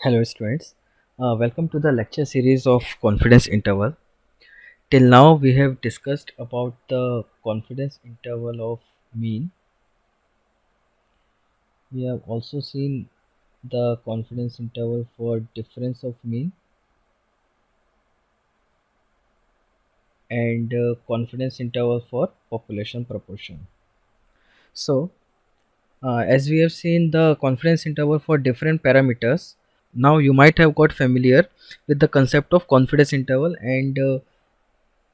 Hello students, welcome to the lecture series of confidence interval. Till now we have discussed about the confidence interval of mean. We have also seen the confidence interval for difference of mean and confidence interval for population proportion. So as we have seen the confidence interval for different parameters, now you might have got familiar with the concept of confidence interval and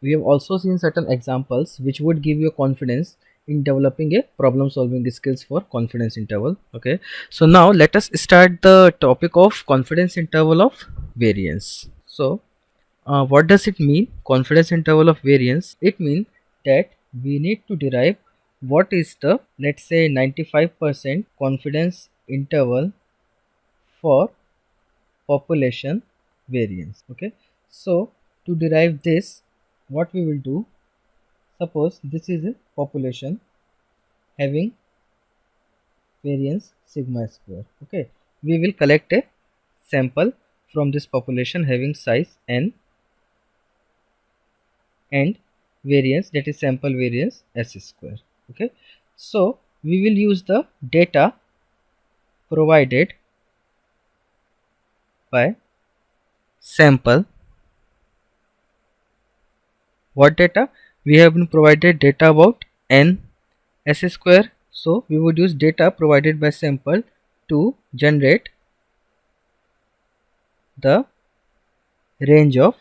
we have also seen certain examples which would give you confidence in developing a problem solving skills for confidence interval. Okay, so now let us start the topic of confidence interval of variance. So what does it mean, confidence interval of variance? It means that we need to derive what is the, let's say, 95% confidence interval for population variance. Okay, so to derive this, what we will do, suppose this is a population having variance sigma square. Okay, we will collect a sample from this population having size n and variance, that is sample variance s square. Okay, so we will use the data provided by sample. What data? We have been provided data about n s square, so we would use data provided by sample to generate the range of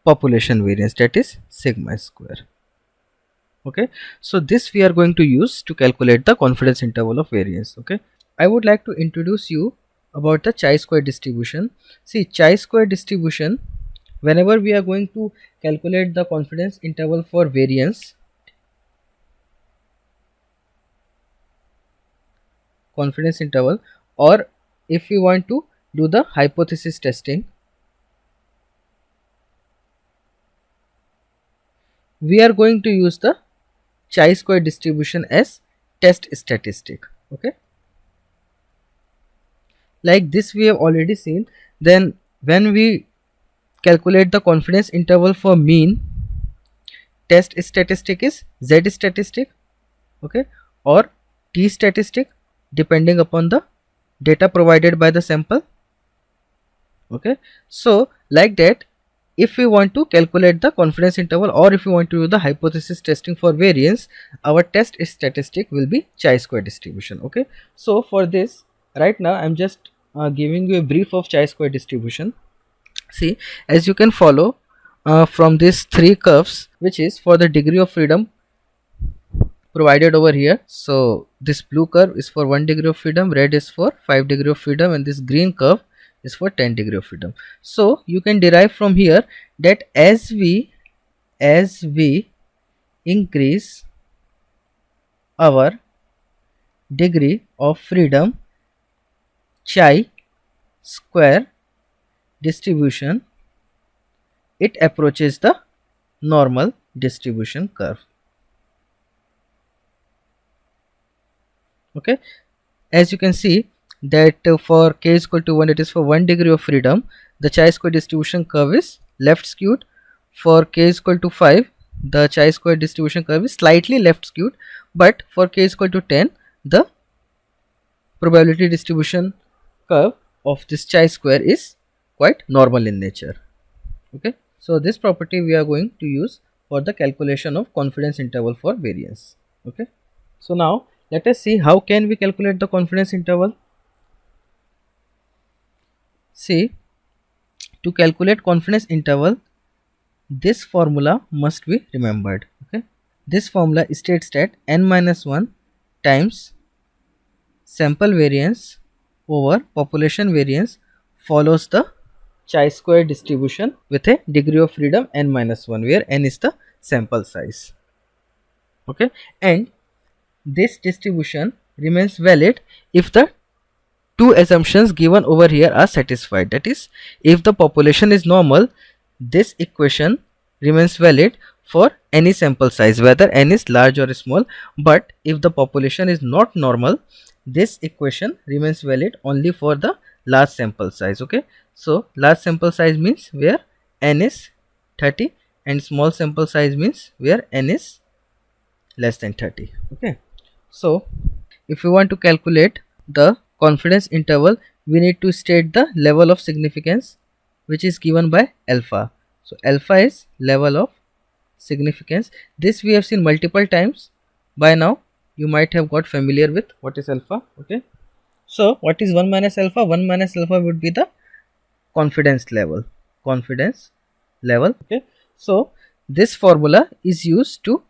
population variance, that is sigma square. Okay, so this we are going to use to calculate the confidence interval of variance. Okay, I would like to introduce you about the chi-square distribution. See, chi-square distribution, whenever we are going to calculate the confidence interval for variance, confidence interval, or if we want to do the hypothesis testing, we are going to use the chi-square distribution as test statistic. Okay, like this we have already seen. Then when we calculate the confidence interval for mean, test statistic is z statistic, okay, or t statistic, depending upon the data provided by the sample. Okay, so like that, if we want to calculate the confidence interval or if we want to do the hypothesis testing for variance, our test statistic will be chi-square distribution. Okay, so for this, right now I'm just giving you a brief of chi-square distribution. See, as you can follow from these three curves, which is for the degree of freedom provided over here. So this blue curve is for 1 degree of freedom, red is for 5 degree of freedom, and this green curve is for 10 degree of freedom. So you can derive from here that as we increase our degree of freedom, chi square distribution, it approaches the normal distribution curve. Okay, as you can see that for k is equal to 1, it is for 1 degree of freedom, the chi-square distribution curve is left skewed. For k is equal to 5, the chi-square distribution curve is slightly left skewed, but for k is equal to 10, the probability distribution curve of this chi-square is quite normal in nature. Okay, so this property we are going to use for the calculation of confidence interval for variance. Okay, so now let us see how can we calculate the confidence interval. See, to calculate confidence interval, this formula must be remembered. Okay, this formula states that n minus 1 times sample variance over population variance follows the chi-square distribution with a degree of freedom n minus 1, where n is the sample size. Okay, and this distribution remains valid if the two assumptions given over here are satisfied. That is, if the population is normal, this equation remains valid for any sample size, whether n is large or small. But if the population is not normal, this equation remains valid only for the large sample size. Okay, so large sample size means where n is 30 and small sample size means where n is less than 30. Okay, so if we want to calculate the confidence interval, we need to state the level of significance which is given by alpha. So alpha is level of significance. This we have seen multiple times. By now you might have got familiar with what is alpha. Okay, so what is 1 minus alpha? 1 minus alpha would be the confidence level. Confidence level. Okay, so this formula is used to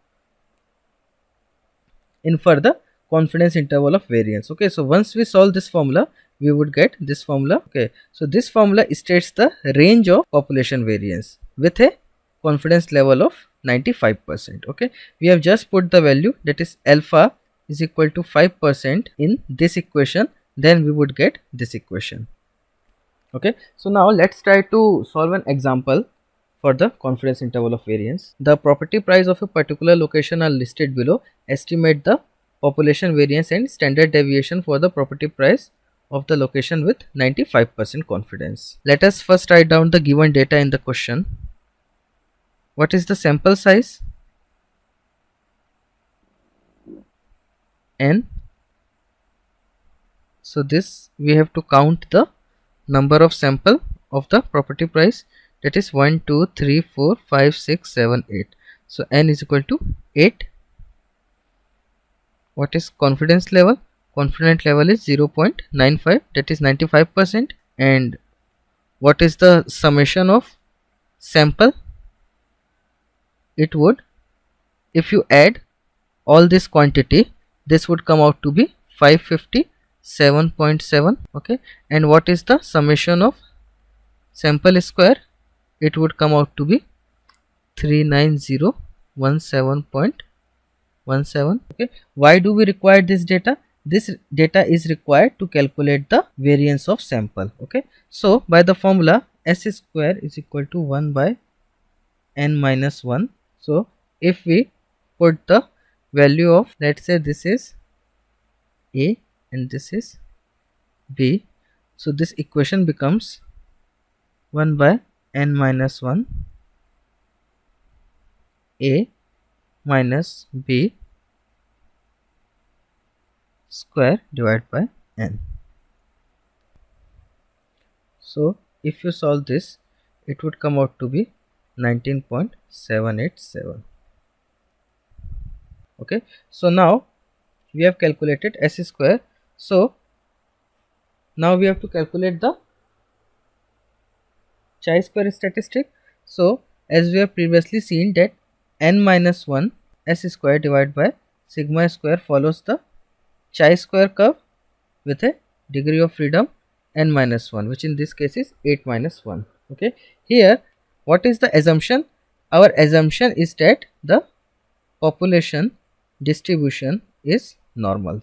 infer the confidence interval of variance. Okay, so once we solve this formula, we would get this formula. Okay, so this formula states the range of population variance with a confidence level of 95%. Okay, we have just put the value, that is alpha is equal to 5% in this equation, then we would get this equation. Okay, so now let's try to solve an example for the confidence interval of variance. The property price of a particular location are listed below. Estimate the population variance and standard deviation for the property price of the location with 95% confidence. Let us first write down the given data in the question. What is the sample size? N. So this we have to count the number of sample of the property price, that is 1 2 3 4 5 6 7 8. So n is equal to 8. What is confidence level? Confidence level is 0.95, that is 95%. And what is the summation of sample? It would, if you add all this quantity, this would come out to be 557.7. okay, and what is the summation of sample square? It would come out to be 39017.17. okay, why do we require this data? This data is required to calculate the variance of sample. Okay, so by the formula s square is equal to 1 by n minus 1. So if we put the value of, let's say this is a and this is b, so this equation becomes 1 by n minus 1 a minus b square divided by n. So if you solve this, it would come out to be 19.787. okay, so now we have calculated s square. So now we have to calculate the chi-square statistic. So as we have previously seen that n minus 1 s square divided by sigma square follows the chi-square curve with a degree of freedom n minus 1, which in this case is 8 minus 1. okay, here what is the assumption? Our assumption is that the population distribution is normal.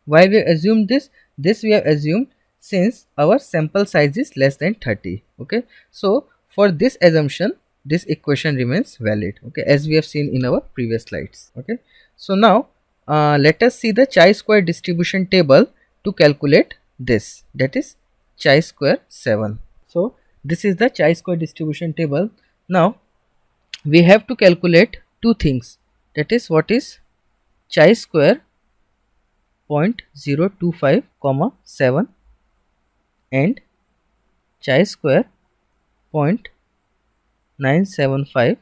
Why we assume this? This we have assumed since our sample size is less than 30. okay, so for this assumption this equation remains valid, okay, as we have seen in our previous slides. okay, so now let us see the chi-square distribution table to calculate this, that is chi-square 7. So this is the chi-square distribution table. Now we have to calculate two things, that is what is chi-square 0.025 comma 7 and chi-square 0.975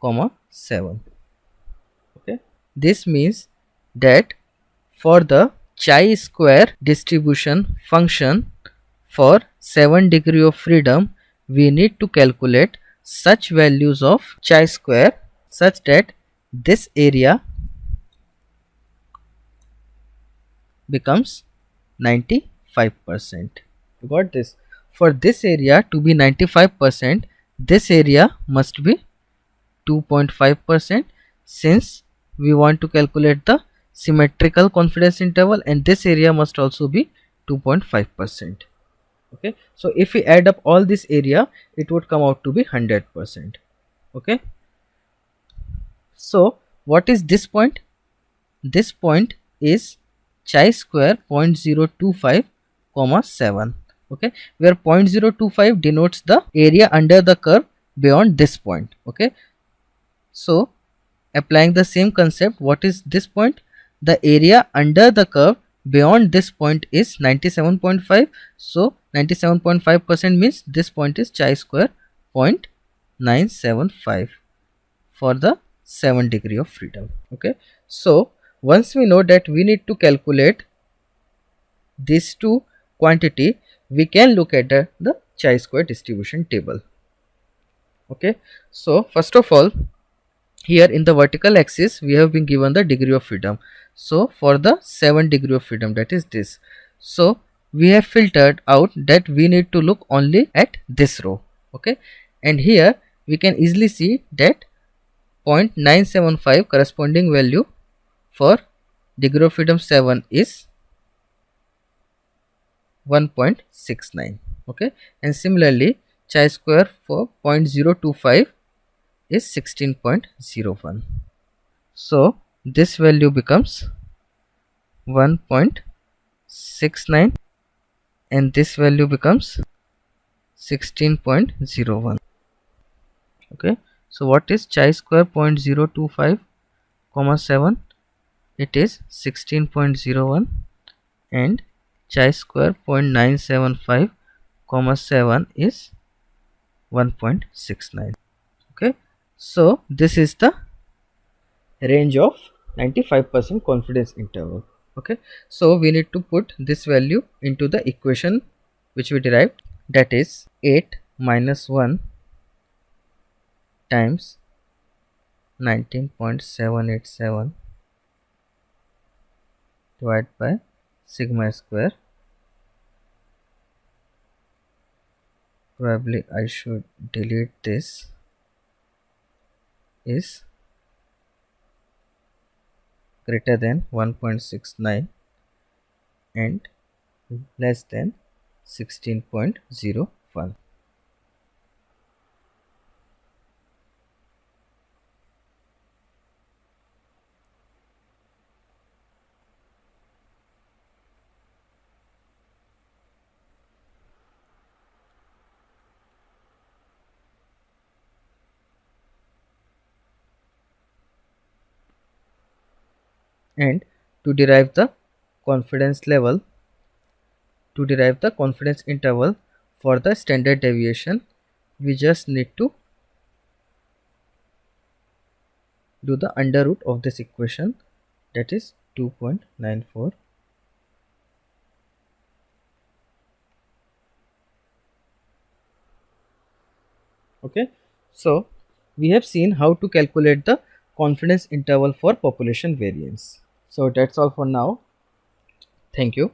comma 7. okay, this means that for the chi-square distribution function for 7 degree of freedom, we need to calculate such values of chi-square such that this area becomes 95%. You got this? For this area to be 95%, this area must be 2.5%, since we want to calculate the symmetrical confidence interval, and this area must also be 2.5%. okay, so if we add up all this area, it would come out to be 100%. okay, so what is this point? This point is chi square 0.025 comma 7. Okay, where 0.025 denotes the area under the curve beyond this point. Okay, so applying the same concept, what is this point? The area under the curve beyond this point is 97.5. So 97.5% means this point is chi square 0.975 for the 7 degree of freedom. Okay, so once we know that we need to calculate these two quantity, we can look at the chi square distribution table. Okay, so first of all, here in the vertical axis we have been given the degree of freedom. So for the 7 degree of freedom, that is this, so we have filtered out that we need to look only at this row. Okay, and here we can easily see that 0.975 corresponding value for degree of freedom 7 is 1.69. Okay, and similarly chi square for 0.025 is 16.01. So this value becomes 1.69 and this value becomes 16.01. Okay, so what is chi square 0.025 comma 7? It is 16.01, and chi square 0.975 comma 7 is 1.69. Okay, so this is the range of 95% confidence interval. Okay, so we need to put this value into the equation which we derived, that is 8 minus 1 times 19.787 divided by sigma square. Probably I should delete this, is greater than 1.69 and less than 16.01. And to derive the confidence level, to derive the confidence interval for the standard deviation, we just need to do the under root of this equation, that is 2.94. Okay, so we have seen how to calculate the confidence interval for population variance. So that's all for now. Thank you.